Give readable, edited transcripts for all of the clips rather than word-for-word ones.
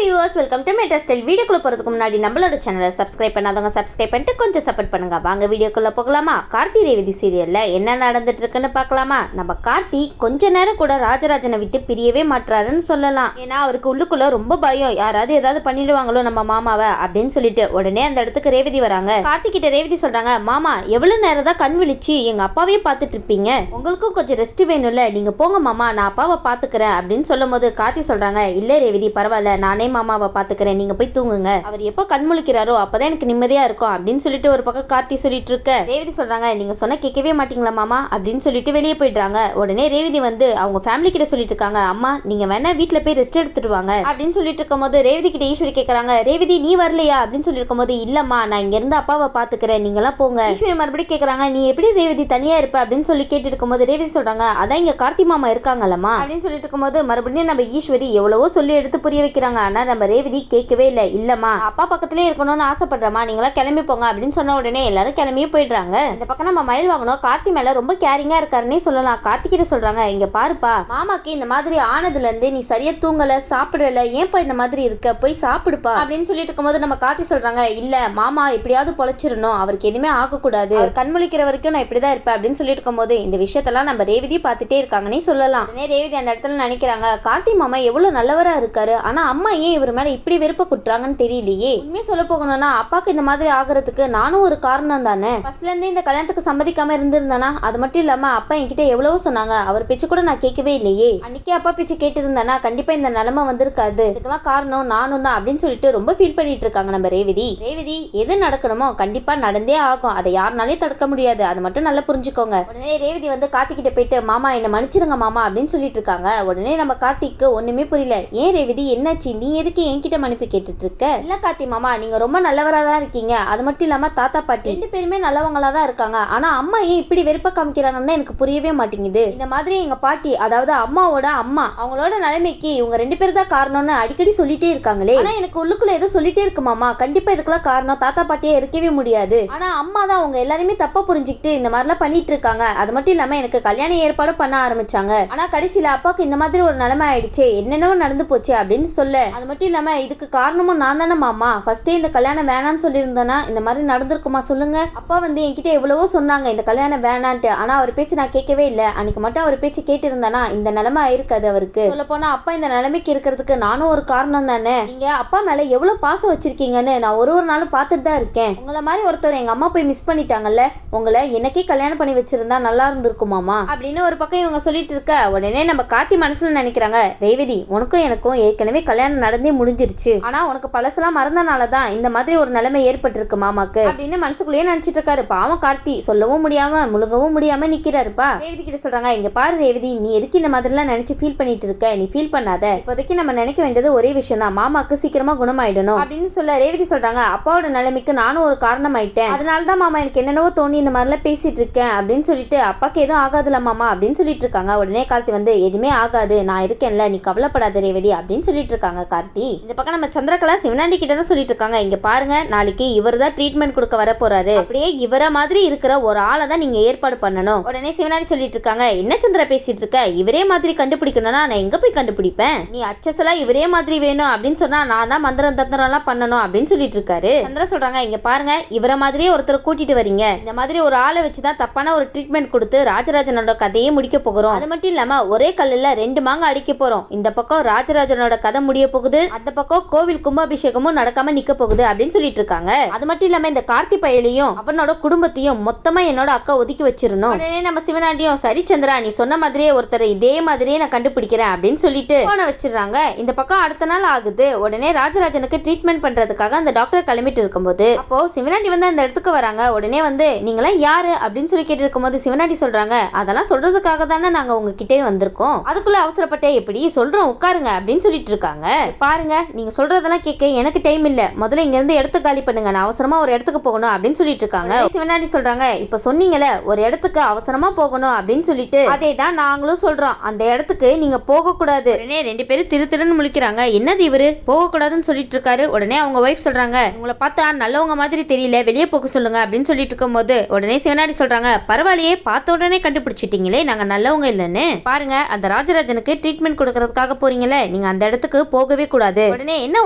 Viewers, welcome to metro style. வீடியோக்குள்ள போறதுக்கு முன்னாடி நம்மளோட சேனலை சப்ஸ்கிரைப் பண்ணாதவங்க சப்ஸ்கிரைப் பண்ணிட்டு கொஞ்சம் சப்போர்ட் பண்ணுங்க. வாங்க வீடியோக்குள்ள போகலாமா? கார்த்தி ரேவதி சீரியல்ல என்ன நடந்துட்டு இருக்குன்னு பார்க்கலாமா? நம்ம கார்த்தி கொஞ்ச நேரம் கூட ராஜராஜனை விட்டு பிரியவே மாட்டாருன்னு சொல்லலாம். ஏன்னா அவருக்கு உள்ளுக்குள்ள ரொம்ப பயம், யாராவது ஏதாவது பண்ணிடுவாங்களோ நம்ம மாமாவை அப்படின்னு சொல்லிட்டு உடனே அந்த இடத்துக்கு ரேவதி வராங்க. கார்த்தி கிட்ட ரேவதி சொல்றாங்க, மாமா எவ்வளவு நேரம் தான் கண் விழிச்சு எங்க அப்பாவே பார்த்துட்டு இருப்பீங்க, உங்களுக்கும் கொஞ்சம் ரெஸ்ட் வேணும்ல, நீங்க போங்க மாமா, நான் அப்பாவை பாத்துக்கிறேன் அப்படின்னு சொல்லும் போது கார்த்தி சொல்றாங்க, இல்ல ரேவதி பரவாயில்ல, நானே மாமாவை பாத்துக்கிறேன், நீங்க போய் தூங்குங்க, அவர் எப்போ கண் முழிக்கிறாரோ அப்பதான் எனக்கு நிம்மதியா இருக்கும் அப்படின்னு சொல்லிட்டு ஒரு பக்கம் கார்த்தி சொல்லிட்டு இருக்க ரேவதி சொல்றாங்க, நீங்க சொன்ன கேட்கவே மாட்டீங்களா மாமா அப்படின்னு சொல்லிட்டு வெளியே போயிடுறாங்க. உடனே ரேவதி வந்து அவங்க ஃபேமிலி கிட்ட சொல்லிட்டு இருக்காங்க, அம்மா நீங்க வேணா வீட்டுல போய் ரெஸ்ட் எடுத்துட்டு வாங்க அப்படின்னு சொல்லிட்டு இருக்கும் போது ரேவதி கிட்ட ஈஸ்வரி கேட்கறாங்க, ரேவதி நீ வரலையா அப்படின்னு சொல்லி இருக்கும் போது, இல்லம்மா நான் இங்க இருந்து அப்பாவை பாத்துக்கிறேன், நீங்க எல்லாம் போங்க. ஈஸ்வரி மறுபடியும் கேட்கறாங்க, நீ எப்படி ரேவதி தனியா இருப்ப அப்படின்னு சொல்லி கேட்டு இருக்கும் போது ரேவதி சொல்றாங்க, அதான் இங்க கார்த்தி மாமா இருக்காங்கல்லம்மா அப்படின்னு சொல்லிட்டு இருக்கும் போது மறுபடியும் நம்ம ஈஸ்வரி எவ்வளவோ சொல்லி எடுத்து புரிய வைக்கிறாங்க. ஆனா நம்ம ரேவதி கேட்கவே இல்லை. இல்லம்மா அப்பா பக்கத்திலே இருக்கணும்னு ஆசைப்படுறமா, நீங்களா கிளம்பி போங்க அப்படின்னு சொன்ன உடனே எல்லாரும் கிளம்பியே போயிடுறாங்க. இந்த பக்கம் நம்ம மயில் வாங்கணும் கார்த்தி மேல ரொம்ப கேரிங்கா இருக்காருன்னே சொல்லலாம். கார்த்திகிட்ட சொல்றாங்க, இங்க பாருப்பா, மாமாக்கு இந்த மாதிரி ஆனதுல இருந்து நீ சரியா தூங்கல சாப்பிடல, ஏன்பா இந்த மாதிரி இருக்க, போய் சாப்பிடுப்பா அப்படின்னு சொல்லிட்டு இருக்கும் போது நம்ம கார்த்தி சொல்றாங்க, இல்ல மாமா எப்படியாவது பொழைச்சிடணும், அவருக்கு எதுவுமே ஆகக்கூடாது, கண்முழிக்கிற வரைக்கும் நான் இப்படிதான் இருப்பேன் அப்படின்னு சொல்லிட்டு இருக்கும் போது இந்த விஷயத்தெல்லாம் நம்ம ரேவதி பார்த்துட்டே இருக்காங்கன்னே சொல்லலாம். உடனே ரேவதி அந்த இடத்துல நினைக்கிறாங்க, கார்த்தி மாமா எவ்வளவு நல்லவரா இருக்காரு, ஆனா அம்மா ஏன் இவர் மேல இப்படி வெறுப்ப குட்டுறாங்கன்னு தெரியலையே. உண்மையை சொல்ல போகணும்னா அப்பாக்கு இந்த மாதிரி ஆகிறதுக்கு நானும் ஒரு காரணம் தானே. ஃபர்ஸ்ட்ல இருந்து இந்த கல்யாணத்துக்கு சம்மதிக்காம இருந்திருந்தானா, அது மட்டும் இல்லாம அப்பா என்கிட்ட எவ்வளவோ சொன்னாங்க, அவர் பேச்சு கூட நான் கேட்கவே இல்லையே, அன்னைக்கே அப்பா பேச்சு கேட்டு இருந்தானா கண்டிப்பா இந்த நிலைமை வந்திருக்காது, இதுக்கெல்லாம் காரணம் நானும் தான் அப்படின்னு சொல்லிட்டு ரொம்ப ஃபீல் பண்ணிட்டு இருக்காங்க நம்ம ரேவதி. ரேவதி எது நடக்கணுமோ கண்டிப்பா நடந்தே ஆகும், அதை யாருனாலையும் தடுக்க முடியாது, அது மட்டும் நல்லா புரிஞ்சுக்கோங்க. உடனே ரேவதி வந்து கார்த்திகிட்ட போயிட்டு, மாமா என்ன மன்னிச்சிருங்க மாமா அப்படின்னு சொல்லிட்டு இருக்காங்க. உடனே நம்ம கார்த்திக்கு ஒண்ணுமே புரியல, ஏன் ரேவதி என்னாச்சு, நீ எதுக்கு என்கிட்ட மன்னிப்பு கேட்டுட்டு இருக்க? இல்ல கார்த்தி மாமா நீங்க ரொம்ப நல்லவரா தான் இருக்கீங்க, அது மட்டும் இல்லாம தாத்தா பாட்டி ரெண்டு பேருமே நல்லவங்களா தான் இருக்காங்க, ஆனா அம்மா ஏன் இப்படி வெறுப்ப காமிக்கிறாங்கன்னு எனக்கு புரியவே மாட்டேங்குது. இந்த மாதிரி எங்க பாட்டி, அதாவது அம்மாவோட அம்மா, அவங்களோட நிலைமைக்கு இவங்க ரெண்டு பேரும் தான் காரணம்னு அடிக்கடி சொல்லிட்டே இருக்காங்களே, ஆனா எனக்கு உள்ளுக்குள்ள ஏதோ சொல்லிட்டே இருக்கு மாமா, கண்டிப்பா இதுக்கெல்லாம் காரணம் தாத்தா பாட்டியே இருக்கவே முடியாது, ஆனா அம்மா தான் அவங்க எல்லாருமே தப்பா புரிஞ்சுக்கிட்டு இந்த மாதிரிலாம் பண்ணிட்டு இருக்காங்க, அது மட்டும் இல்லாம எனக்கு கல்யாண ஏற்பாடு பண்ண ஆரம்பிச்சாங்க, ஆனா கடைசியில அப்பாவுக்கு இந்த மாதிரி ஒரு நிலைமை ஆயிடுச்சு, என்னென்னவோ நடந்து போச்சு அப்படின்னு சொல்ல, அது மட்டும் இல்லாம இதுக்கு காரணமும் நான் தானே மாமா, ஃபர்ஸ்டே இந்த கல்யாணம் வேணான்னு சொல்லியிருந்தேனா இந்த மாதிரி நடந்திருக்குமா சொல்லுங்க. அப்பா வந்து என்கிட்ட எவ்வளவோ சொன்னாங்க இந்த கல்யாணம் வேணான்ட்டு, ஆனா அவர் பேச்சு நான் கேட்கவே இல்லை, அன்னைக்கு மட்டும் அவர் பேச்சு கேட்டு இருந்தானா இந்த நிலைமை ஆயிருக்காது. அவருக்கு சொல்ல போனா அப்பா இந்த நிலைமைக்கு இருக்கிறதுக்கு நானும் ஒரு காரணம் தானே. நீங்க அப்பா மேல எவ்வளவு பாசம் வச்சிருக்கீங்கன்னு நான் ஒரு நாளும் பார்த்துட்டு தான் இருக்கேன். உங்களை மாதிரி ஒருத்தர் எங்க அம்மா போய் மிஸ் பண்ணிட்டாங்கல்ல, உங்களை எனக்கே கல்யாணம் பண்ணி வச்சிருந்தா நல்லா இருந்திருக்குமாமா அப்படின்னு ஒரு பக்கம் இவங்க சொல்லிட்டு இருக்க. உடனே நம்ம கார்த்தி மனசுல நினைக்கிறாங்க, ரேவதி உனக்கும் எனக்கும் ஏற்கனவே கல்யாணம் நடந்தே முடிஞ்சிருச்சு, ஆனா உனக்கு பழசெல்லாம் மறந்தனாலதான் இந்த மாதிரி ஒரு நிலைமை ஏற்பட்டிருக்கு மாமாக்கு அப்படின்னு மனசுக்குள்ளேயே நினைச்சிட்டு இருக்காரு. பாவம் கார்த்தி சொல்லவும் முடியாம முழுங்கவும் முடியாம நிக்கிறாருப்பா. ரேவதி கிட்ட சொல்றாங்க, இங்க பாரு ரேவதி, நீ எதுக்கு இந்த மாதிரி எல்லாம் நினைச்சு ஃபீல் பண்ணிட்டு இருக்க, நீ ஃபீல் பண்ணாத, இப்போதைக்கு நம்ம நினைக்க வேண்டியது ஒரே விஷயம் தான், மாமாக்கு சீக்கிரமா குணமாயிடணும் அப்படின்னு சொல்ல ரேவதி சொல்றாங்க, அப்பாவோட நிலைமைக்கு நானும் ஒரு காரணம் ஆயிட்டேன், அதனாலதான் மாமா எனக்கு என்னென்னவோ தோணி இந்த மாதிரிலாம் பேசிட்டு இருக்கேன் அப்படின்னு சொல்லிட்டு, அப்பாக்கு எதுவும் ஆகாதுல மாமா அப்படின்னு சொல்லிட்டு இருக்காங்க. உடனே கார்த்தி வந்து, எதுவுமே ஆகாது, நான் இருக்கேன்ல, நீ கவலைப்படாத ரேவதி அப்படின்னு சொல்லிட்டு இருக்காங்க கார்த்தி. இந்த பக்கம் நம்ம சந்திரகலா சிவனாண்டி கிட்ட தான் சொல்லிட்டு இருக்காங்க, இங்க பாருங்க நாளைக்கு இவர் தான் ட்ரீட்மெண்ட் கொடுக்க வர போறாரு, அப்படியே இவர மாதிரி இருக்கிற ஒரு ஆளை தான் நீங்க ஏற்பாடு பண்ணணும். உடனே சிவனாண்டி சொல்லிட்டு இருக்காங்க, என்ன சந்திரா பேசிட்டு இருக்க, இவரே மாதிரி கண்டுபிடிக்கணும்னா நான் எங்க போய் கண்டுபிடிப்பேன், நீ அச்சஸ் எல்லாம் இவரே மாதிரி வேணும் அப்படின்னு சொன்னா நான் தான் மந்திரம் தந்திரம் எல்லாம் பண்ணணும் அப்படின்னு சொல்லிட்டு இருக்காரு. சந்திரா சொல்றாங்க, இங்க பாருங்க இவர மாதிரியே ஒருத்தர் கூட்டிட்டு வரீங்க, இந்த மாதிரி ஒரு ஆளை வச்சுதான் தப்பான ஒரு ட்ரீட்மெண்ட் கொடுத்து ராஜராஜனோட கதையே முடிக்க போகிறோம், அது மட்டும் இல்லாம ஒரே கல்லுல ரெண்டு மாங்க அடிக்க போறோம், இந்த பக்கம் ராஜராஜனோட கதை முடிய போகுது, அந்த பக்கம் கோவில் கும்பாபிஷேகமும் நடக்காம நிக்க போகுது அப்படின்னு சொல்லிட்டு இருக்காங்க. அது மட்டும் இல்லாம இந்த கார்த்தி பயலையும் அவனோட குடும்பத்தையும் மொத்தமா என்னோட அக்கா ஒதுக்கி வச்சிரணும். உடனே நம்ம சிவனாண்டியும், சரி சந்திரா நீ சொன்ன மாதிரியே ஒருத்தர் இதே மாதிரியே நான் கண்டுபிடிக்கிறேன் அப்படின்னு சொல்லிட்டு போன வச்சிடறாங்க. இந்த பக்கம் அடுத்த நாள் ஆகுது. உடனே ராஜராஜனுக்கு ட்ரீட்மெண்ட் பண்றதுக்காக அந்த டாக்டர் கிளம்பிட்டு இருக்கும்போது அப்போ சிவனாண்டி வந்து அந்த இடத்துக்கு வராங்க. உடனே வந்து நீங்களாம் யாரு அப்படின்னு சொல்லி கேட்டு இருக்கும்போது சிவனாண்டி சொல்றாங்க, அதெல்லாம் சொல்றதுக்காக தானே நாங்க உங்ககிட்டே வந்திருக்கோம், அதுக்குள்ள அவசரப்பட்டே எப்படி சொல்றோம் உட்காருங்க அப்படின்னு சொல்லிட்டு இருக்காங்க. பாருங்க நீங்க சொல்றதெல்லாம் கேட்க எனக்கு டைம் இல்ல, முதல்ல இங்க இருந்து இடத்துக்கு காலி பண்ணுங்க, நான் அவசரமா ஒரு இடத்துக்கு போகணும் அப்படின்னு சொல்லிட்டு இருக்காங்க. சிவனாண்டி சொல்றாங்க, இப்ப சொன்னீங்கல்ல ஒரு இடத்துக்கு அவசரமா போகணும் அப்படின்னு சொல்லிட்டு, அதே தான் நாங்களும் சொல்றோம், அந்த இடத்துக்கு நீங்க போக கூடாது. உடனே ரெண்டு பேரும் திருன்னு முழிக்கிறாங்க, என்னது இவரு போக கூடாதுன்னு சொல்லிட்டு இருக்காரு. உடனே அவங்க வைஃப் சொல்றாங்க, உங்களை பார்த்தா நல்லவங்க மாதிரி தெரியல, வெளியே போக சொல்லுங்க அப்படின்னு சொல்லிட்டு இருக்கும் போது உடனே சிவனாடி சொல்றாங்க, பரவாயில்லையே பார்த்த உடனே கண்டுபிடிச்சிட்டீங்களே நாங்க நல்லவங்க இல்லைன்னு, பாருங்க அந்த ராஜராஜனுக்கு ட்ரீட்மெண்ட் கொடுக்கறதுக்காக போறீங்களே, நீங்க அந்த இடத்துக்கு போகவே கூடாது. உடனே என்ன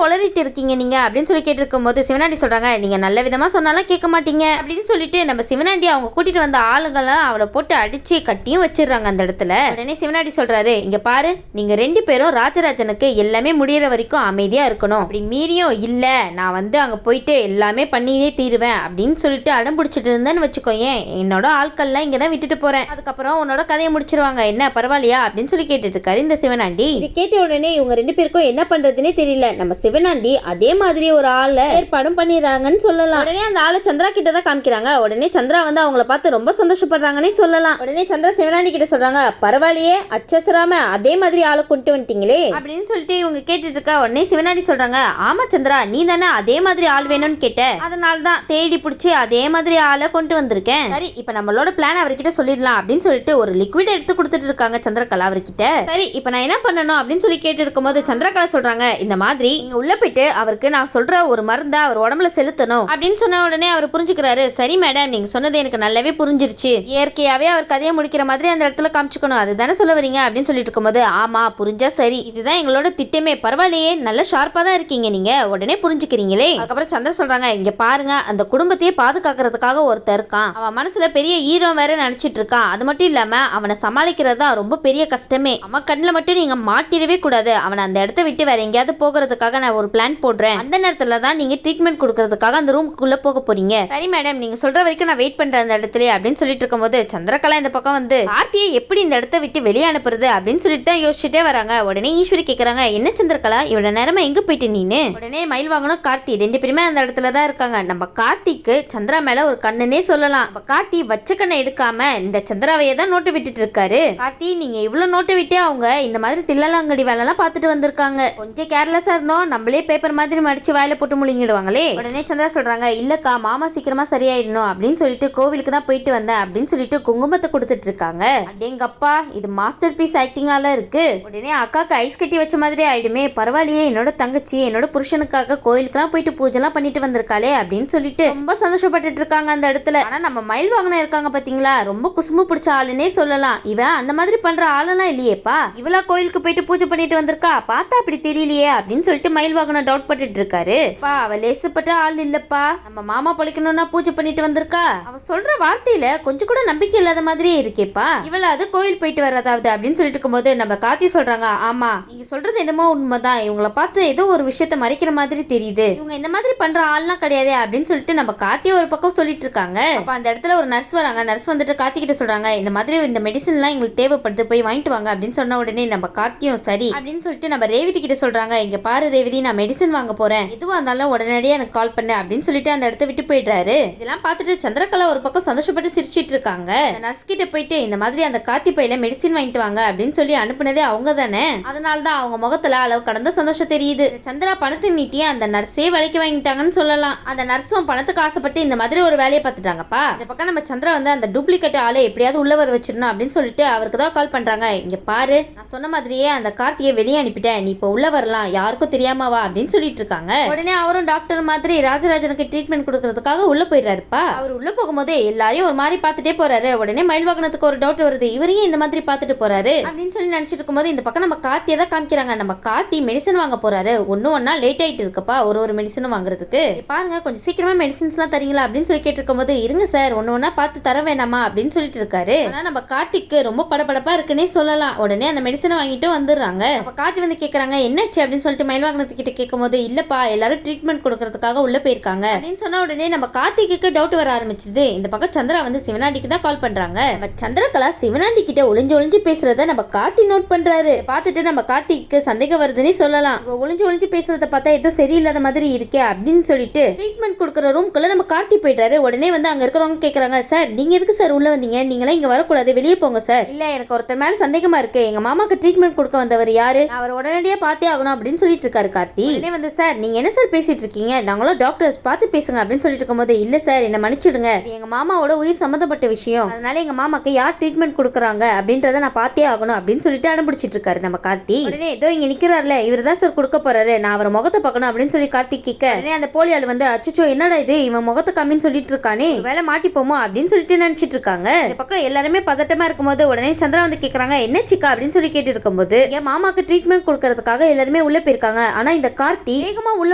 உளறிட்டு இருக்கீங்க நீங்க அப்படின்னு சொல்லி கேட்டிருக்கும் போது சிவனாண்டி சொல்றாங்க, நீங்க நல்ல விதமா சொன்னாலும் கேட்க மாட்டீங்க அப்படின்னு சொல்லிட்டு நம்ம சிவனாண்டி அவங்க கூட்டிட்டு வந்த ஆளுங்கெல்லாம் அவளை போட்டு அடிச்சு கட்டியும் வச்சிடுறாங்க அந்த இடத்துல. உடனே சிவனாண்டி சொல்றாரு, இங்க பாரு, நீங்க 2 பேரும் ராஜராஜனுக்கு எல்லாமே முடியற வரைக்கும் அமைதியா இருக்கணும். அப்படி மீறியும் இல்ல நான் அங்க போயிட்டு எல்லாமே பண்ணியே தீருவேன் அப்படின்னு சொல்லிட்டு அடம் பிடிச்சிட்டு இருந்தேன்னு வச்சுக்கோயேன், என்னோட ஆட்கள்லாம் இங்கதான் விட்டுட்டு போறேன், அதுக்கப்புறம் உன்னோட கதையை முடிச்சிருவாங்க, என்ன பரவாயில்லையா அப்படின்னு சொல்லி கேட்டுட்டு இருக்காரு இந்த சிவனாண்டி. இது கேட்ட உடனே இவங்க 2 பேருக்கும் என்ன பண்றதுன்னே தெரியல. நம்ம சிவனாண்டி அதே மாதிரி ஒரு ஆளை ஏற்பாடும் பண்ணிடுறாங்கன்னு சொல்லலாம். உடனே அந்த ஆளை சந்திரா கிட்ட தான் காமிக்கிறாங்க. உடனே சந்திரா அவங்கள பார்த்து ரொம்ப சந்தோஷப்படுறாங்கன்னே சொல்லலாம். உடனே சந்திரா சிவனாண்டி கிட்ட சொல்றாங்க, பரவாயில்லையே அச்சசராம அதே மாதிரி ஆளை கொண்டு வந்துட்டீங்களே அப்படின்னு சொல்லிட்டு இவங்க கேட்டுட்டு இருக்கா. உடனே சிவனாண்டி சொல்றாங்க, ஆமா சந்திரா, நீ தானே அதே மாதிரி ஆள் வேணும்னு கேட்ட, அதனால தான் தேடி பிடிச்சி அதே மாதிரி ஆளை கொண்டு வந்திருக்கேன். சரி, இப்ப நம்மளோட பிளான் அவர்கிட்ட சொல்லிடலாம் அப்படின்னு சொல்லிட்டு ஒரு லிக்விட் எடுத்து கொடுத்துட்டு இருக்காங்க சந்திரகலா அவர்கிட்ட. சரி, இப்ப நான் என்ன பண்ணணும் அப்படின்னு சொல்லி கேட்டு இருக்கும் போது சந்திரகலா சொல்றாங்க, இந்த மாதிரி இங்க உள்ள போயிட்டு அவருக்கு நான் சொல்ற ஒரு மருந்தை அவர் உடம்புல செலுத்தணும் அப்படின்னு சொன்ன உடனே அவர் புரிஞ்சுக்கிறாரு. சரி மேடம், நீங்க சொன்னது எனக்கு நல்லாவே புரிஞ்சிருச்சு, இயற்கையாவே அவர் கதையை முடிக்கிற மாதிரி அந்த இடத்துல காமிச்சுக்கணும், அதுதானே சொல்ல வரீங்க அப்படின்னு சொல்லிட்டு இருக்கும்போது, ஆமா புரிஞ்சா சரி, இதுதான் எங்களோட திட்டமே, பரவாயில்லையே நல்ல ஷார்ப்பா தான் இருக்கீங்க நீங்க, உடனே புரிஞ்சுக்கிறீங்களே. அதுக்கப்புறம் சந்திர சொல்றாங்க, இங்க பாருங்க, அந்த குடும்பத்தையே பாதுகாக்கிறதுக்காக ஒருத்தர் இருக்கான், அவன் மனசுல பெரிய ஹீரோ வேற நினைச்சிட்டு இருக்கான், அது மட்டும் இல்லாம அவனை சமாளிக்கிறதா ரொம்ப பெரிய கஷ்டமே, அவன் கண்ணில் மட்டும் நீங்க மாட்டிடவே கூடாது, அவனை அந்த இடத்த விட்டு வேற எங்கேயாவது போகிறதுக்காக நான் ஒரு பிளான் போடுறேன், அந்த நேரத்துல தான் நீங்க ட்ரீட்மெண்ட் கொடுக்கறதுக்காக அந்த ரூமுக்குள்ள போக போறீங்க. சரி மேடம், நீங்க சொல்ற வரைக்கும் நான் வெயிட் பண்றேன் அந்த இடத்துல அப்படின்னு சொல்லிட்டு இருக்கும்போது சந்திரகலா இந்த பக்கம் ஆர்த்தியை எப்படி இந்த இடத்த விட்டு வெளியே அனுப்புறது அப்படின்னு சொல்லிட்டு தான் யோசிச்சுட்டே வராங்க. உடனே ஈஸ்வரி கேக்குறாங்க, என்ன சந்திரகலா இவ்வளவு நேரமா எங்க போயிட்டு நீனு? உடனே மயில் வாங்கணும் கார்த்தி 2 பேருமே அந்த இடத்துல தான் இருக்காங்க. நம்ம கார்த்திக்கு சந்திரா மேல ஒரு கண்ணுனே சொல்லலாம். கார்த்தி வச்ச கண்ணை எடுக்காம இந்த சந்திராவையே தான் நோட்டு விட்டுட்டு இருக்காரு. கார்த்தி, நீங்க இவ்வளவு நோட்டு விட்டே அவங்க இந்த மாதிரி தில்லலாங்கடி வேலை எல்லாம் பார்த்துட்டு வந்திருக்காங்க, கொஞ்சம் கேர்லெஸ்ஸா இருந்தோம் நம்மளே பேப்பர் மாதிரி மடிச்சு வாயில போட்டு முழுங்கிடுவாங்களே. உடனே சந்திரா சொல்றாங்க, இல்லக்கா மாமா சீக்கிரமா சரியாயிடணும் அப்படின்னு சொல்லிட்டு கோவிலுக்கு தான் போயிட்டு வந்தேன் அப்படின்னு சொல்லிட்டு குங்குமத்தை கொடுத்துட்டு இருக்காங்க. அடேங்கப்பா, இது மாஸ்டர் பீஸ் ஆக்டிங்கால இருக்கு. உடனே அக்காக்கு ஐஸ் கட்டி வச்ச மாதிரி ஆயிடுமே, பரவாயில்லையே என்னோட தங்கச்சி என்னோட புருஷனுக்காக கோயிலுக்குலாம் போயிட்டு பூஜைலாம் பண்ணிட்டு வந்திருக்காளே அப்படின்னு சொல்லிட்டு ரொம்ப சந்தோஷப்பட்டுட்டு இருக்காங்க அந்த இடத்துல. ஆனா நம்ம மயில் வாங்கின இருக்காங்க பாத்தீங்களா, ரொம்ப குசும்பு பிடிச்ச ஆளுன்னே சொல்லலாம். இவன் அந்த மாதிரி பண்ற ஆளெல்லாம் இல்லையேப்பா, இவளா கோயிலுக்கு போயிட்டு பூஜை பண்ணிட்டு வந்திருக்கா, பார்த்தா அப்படி தெரியலையே அப்படின்னு சொல்லிட்டு மயில் வாங்கின டவுட் பட்டுட்டு இருக்காரு. பா, அவ லேசுப்பட்ட ஆள் இல்லப்பா, நம்ம மாமா பொழைக்கணும்னா பூஜை பண்ணிட்டு வந்திருக்கா, அவ சொல்ற வார்த்தையில கொஞ்சம் கூட நம்பிக்கை இல்லாத மாதிரியே இருக்கேப்பா, இவளாவது கோயில் போயிட்டு வராதாவது அப்படின்னு சொல்லிட்டு இருக்கும்போது நம்ம கார்த்தி சொல்றாங்க, ஆமா நீங்க சொல்றது என்னமோ உண்மைதான், இவங்கள பார்த்து ஏதோ ஒரு விஷயத்த மறைக்கிற மாதிரி தெரியுது, இவங்க இந்த மாதிரி பண்ற ஆள்லாம் கிடையாது அப்படின்னு சொல்லிட்டு நம்ம கார்த்தி ஒரு பக்கம் சொல்லிட்டு இருக்காங்க. அப்ப அந்த இடத்துல ஒரு நர்ஸ் வராங்க. நர்ஸ் வந்துட்டு கார்த்தி கிட்ட சொல்றாங்க, இந்த மாதிரி இந்த மெடிசன் எல்லாம் எங்களுக்கு தேவைப்படுது, போய் வாங்கிட்டு வாங்க அப்படின்னு சொன்ன உடனே நம்ம கார்த்தியும் சரி அப்படின்னு சொல்லிட்டு நம்ம ரேவதி கிட்ட சொல்றாங்க, இங்க பாரு ரேவதி, நான் மெடிசன் வாங்க போறேன், எதுவா இருந்தாலும் உடனடியே எனக்கு கால் பண்ணு அப்படின்னு சொல்லிட்டு அந்த இடத்த விட்டு போயிடுறாரு. இதெல்லாம் பார்த்துட்டு சந்திரகலா ஒரு பக்கம் சந்தோஷப்பட்டு சிரிச்சிட்டு இருக்காங்க. நர்ஸ் கிட்ட போயிட்டு இந்த மாதிரி அந்த கார்த்தி பையில மெடிசின் வாங்கிட்டு வாங்க அப்படின்னு சொல்லி அனுப்புனதே அவங்க தானே, அதனால தான் அவங்க முகத்துல அளவு கடந்த சந்தோஷம் தெரியுது. சந்திரா பணத்தை நீட்டி அந்த நர்ஸே வேலைக்கு வாங்கிட்டாங்கன்னு சொல்லலாம். அந்த நர்ஸும் பணத்துக்கு ஆசைப்பட்டு இந்த மாதிரி ஒரு வேலையை பார்த்துட்டாங்கப்பா. இந்த பக்கம் நம்ம சந்திரா அந்த டூப்ளிகேட் ஆளை எப்படியாவது உள்ள வர வச்சிடணும் அப்படின்னு சொல்லிட்டு அவருக்கு தான் கால் பண்றாங்க, இங்க பாரு நான் சொன்ன மாதிரியே அந்த கார்த்தியை வெளியே அனுப்பிட்டேன், நீ இப்ப உள்ள வரலாம், யாருக்கும் தெரியாம வா அப்படின்னு சொல்லிட்டு இருக்காங்க. உடனே அவரும் டாக்டர் மாதிரி ராஜராஜனுக்கு ட்ரீட்மெண்ட் கொடுக்கறதுக்காக உள்ள போயிடுறாருப்பா. அவர் உள்ள போகும்போது எல்லாரையும் ஒரு மாதிரி பார்த்துட்டே போறாரு. உடனே மயில் வாகனத்துக்கு ஒரு டவுட் வருது, இவரையும் இந்த மாதிரி பார்த்துட்டு போறாரு அப்படின்னு சொல்லி நினைச்சிட்டு இருக்கும்போது இந்த பக்கம் நம்ம கார்த்தியை தான் காமிக்கிறாங்க. நம்ம கார்த்தி மெடிசன் வாங்க போறாரு. ஒன்னா லேட் ஆயிட்டு இருக்குப்பா ஒரு மெடிசனும் வாங்குறதுக்கு, பாருங்க கொஞ்சம் சீக்கிரமா மெடிசன்ஸ் எல்லாம் தரீங்களா அப்படின்னு சொல்லி கேட்டிருக்கும் போது, இருங்க சார் ஒன்னா பார்த்து தர வேணாமா அப்படின்னு சொல்லிட்டு இருக்காரு. ஆனா நம்ம கார்த்திக்கு ரொம்ப படபடப்பா இருக்குன்னே சொல்லலாம். உடனே அந்த மெடிசனை வாங்கிட்டு வந்துடுறாங்க. அப்ப கார்த்தி கேக்குறாங்க, என்னாச்சு அப்படின்னு சொல்லிட்டு மயில் வாகனத்துக்கிட்ட கேட்கும் போது, இல்லப்பா எல்லாரும் ட்ரீட்மெண்ட் கொடுக்கறதுக்காக உள்ள போயிருக்காங்க அப்படின்னு சொன்ன உடனே நம்ம கார்த்திக்கு டவுட் வர ஆரம்பிச்சது. இந்த பக்கம் சந்திரா சிவனாண்டிக்கு தான் கால் பண்றாங்க. சந்திரகலா சிவனாண்டி கிட்ட ஒளிஞ்சு பேசுறத நம்ம கார்த்தி நோட் பண்றாரு. பார்த்துட்டு நம்ம கார்த்திக்கு சந்தேகம் வருதுன்னு சொல்லலாம். ஒளிஞ்சு பேசுறத பார்த்தா ஏதோ சரியில்லாத மாதிரி இருக்கே அப்படின்னு சொல்லிட்டு ட்ரீட்மெண்ட் கொடுக்குற ரூம்குள்ள நம்ம கார்த்தி போயிட்டாரு. உடனே அங்க இருக்கிறவங்க கேக்குறாங்க, சார் நீங்க எதுக்கு சார் உள்ள வந்தீங்க, நீங்களாம் இங்க வரக்கூடாது, வெளியே போங்க சார். இல்ல எனக்கு ஒருத்தர் மேல சந்தேகமா இருக்கு, எங்க மாமாக்கு ட்ரீட்மெண்ட் கொடுக்க வந்தவர் யாரு, அவர் உடனடியா பார்த்தே ஆகணும் அப்படின்னு சொல்லிட்டு இருக்காரு கார்த்தி. உடனே சார் நீங்க என்ன சார் பேசிட்டு இருக்கீங்க, நாங்களும் டாக்டர்ஸ் பார்த்து பேசுங்க அப்படின்னு சொல்லிட்டு இருக்கும்போது, இல்ல சார் என்ன மன்னிச்சிடுங்க, எங்க மாமாவோட உயிர் சம்பந்தப்பட்ட விஷயம், அதனால எங்க மாமாக்கு யார் ட்ரீட்மெண்ட் கொடுக்குறாங்க அப்படின்றத நான் பார்த்தே ஆகணும் அப்படின்னு சொல்லிட்டு அனுப்பிச்சிட்டு இருக்காரு நம்ம கார்த்தி. உடனே ஏதோ இங்க நிக்கிறாருல இவர் தான் சார் கொடுக்க போறாரு, நான் அவர் முகத்தை பார்க்கணும் அப்படின்னு சொல்லி கார்த்திக் கேட்க, உடனே அந்த போலியால் அச்சோ என்னடா இது இவன் முகத்தை காமின்னு சொல்லிட்டு இருக்கானே, வேலை மாட்டிப்போமோ அப்படின்னு சொல்லிட்டு நினைச்சிட்டு இருக்காங்க. இந்த பக்கம் எல்லாருமே பதட்டமா இருக்கும்போது உடனே சந்திரா கேக்குறாங்க, என்ன சிக்கா அப்படின்னு சொல்லி கேட்டு இருக்கும்போது, என் மாமாக்கு ட்ரீட்மெண்ட் கொடுக்கறதுக்காக எல்லாருமே எல்லாருமே உள்ள போயிருக்காங்க. ஆனா இந்த கார்த்தி வேகமா உள்ள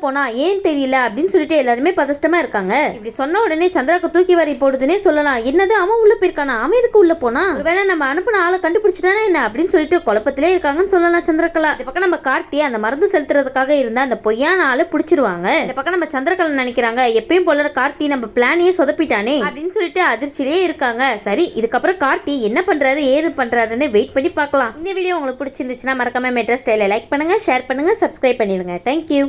போனா ஏன் தெரியல அப்படின்னு சொல்லிட்டு எல்லாருமே பதஷ்டமா இருக்காங்க. இப்படி சொன்ன உடனே சந்திராக்கு தூக்கி வாரி போடுதுன்னே சொல்லலாம். என்னது அவன் உள்ள போயிருக்கானா, அவன் எதுக்கு உள்ள போனா, ஒருவேளை நம்ம அனுப்பின ஆளை கண்டுபிடிச்சிட்டானா என்ன அப்படின்னு சொல்லிட்டு குழப்பத்திலே இருக்காங்கன்னு சொல்லலாம் சந்திரகலா. இந்த பக்கம் நம்ம கார்த்தி அந்த மருந்து செலுத்துறதுக்காக இருந்த அந்த பொய்யான ஆளை பிடிச்சிருவாங்க. இந்த பக்கம் நம்ம சந்திரகலா நினைக்கிறாங்க எப்பயும் போல கார்த்தி நம்ம பிளானையே சொதப்பிட்டானே அப்படின்னு சொல்லிட்டு அதிர்ச்சியிலே இருக்காங்க. சரி, இதுக்கப்புறம் கார்த்தி என்ன பண்றாரு ஏது பண்றாருன்னு வெயிட் பண்ணி பார்க்கலாம். இந்த வீடியோ உங்களுக்கு பிடிச்சிருந்துச்சுன்னா மறக்காம மெட்ரா ஸ்டைலை லைக் பண்ணுங்க, ஷேர் பண்ணுங்க, சப்ஸ்கிரைப் பண்ணிடுங்க. தேங்க்யூ.